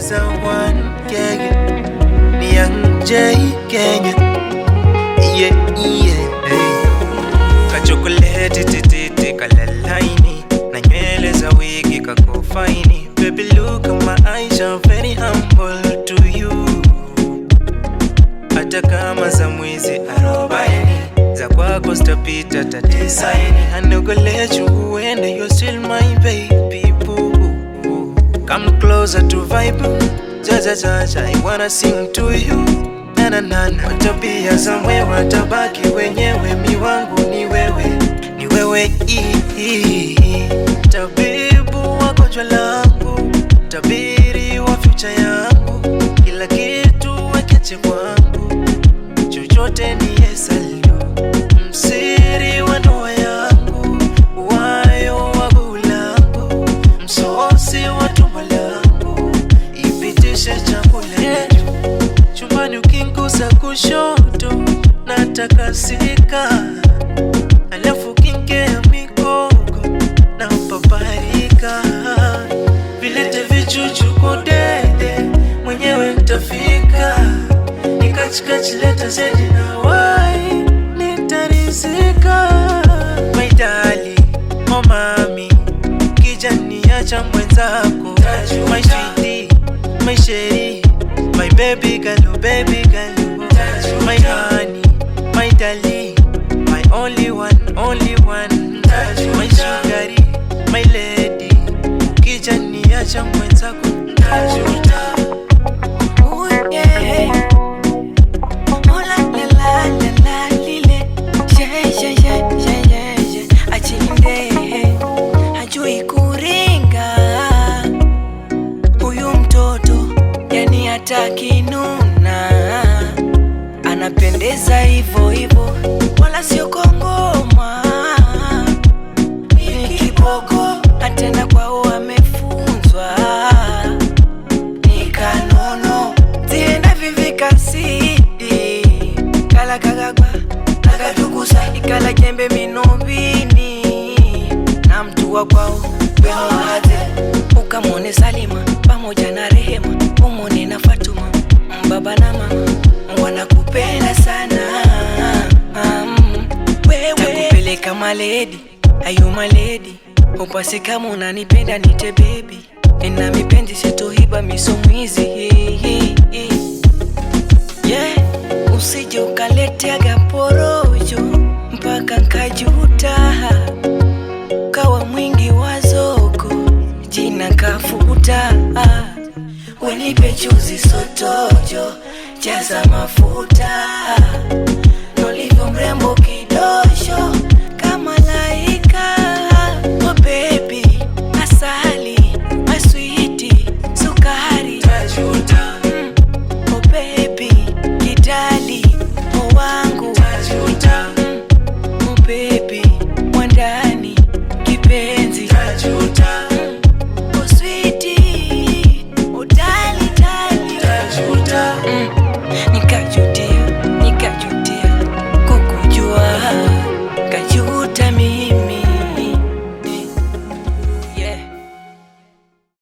Gaza one Kenya, Young J Kenya, yeah, hey. Kachokoleti tititi kalalaini, na nywele za wigi kakofaini. Baby look at my eyes, I'm very humble to you. Hata kama za mwizi 40, za kwako stapita tatisaini. I no go let you go and you're still my baby boo. Come closer to vibe, ja, I wanna sing to you. Na watabia za mwe watabaki wenyewe, mi wangu ni wewe tabibu wa gonjwa langu, tabiri wa future yangu, kila kitu wekeche kwangu, chochote ni yesalio, msiri wa ndoa yangu, wayo wa gulangu, msosi wa tumbo langu, ipitishe chakula chumbani ukingusa kushoto natakasika, alafu kinkea mikogo na paparika, vilete vichuchu kodede mwenyewe nitafika, nikachikachi leta zedi na wai nitarizika. My darling, oh mami, kijani acha mwenzako, my sweetie, my sherry, my baby girl, oh baby girl, my honey, my darling, my only one, my sugary, my lady, kijani acha mwenzako tajuta. Oh yeah, oh la la la la lile, yeah, achinde, hajui kuringa, huyu mtoto yani hataki nuna, anapendeza hivo hivo, wala sio kongoma, ni kiboko, atena kwao amefunzwa, ni kanono, tienda vivika sidi, kala kagagwa, nakatukusa, ikala jembe minobini, na mtu wa kwao, weno wate, ukamone Salima, pamoja na Rehema, umone na Fatuma, mbaba na mama, wanakupenda sana. Wewe takupeleka maledi, ayu maledi, upasi kama unanipenda nite baby, nina mipenzi sitohiba misomwizi, yeah, usije ukaleteaga porojo mpaka nkajuta, kawa mwingi wa zoko, jina kafuta, wenipe chuzi sotojo, jaza mafuta, nolivyo mrembo kidosho,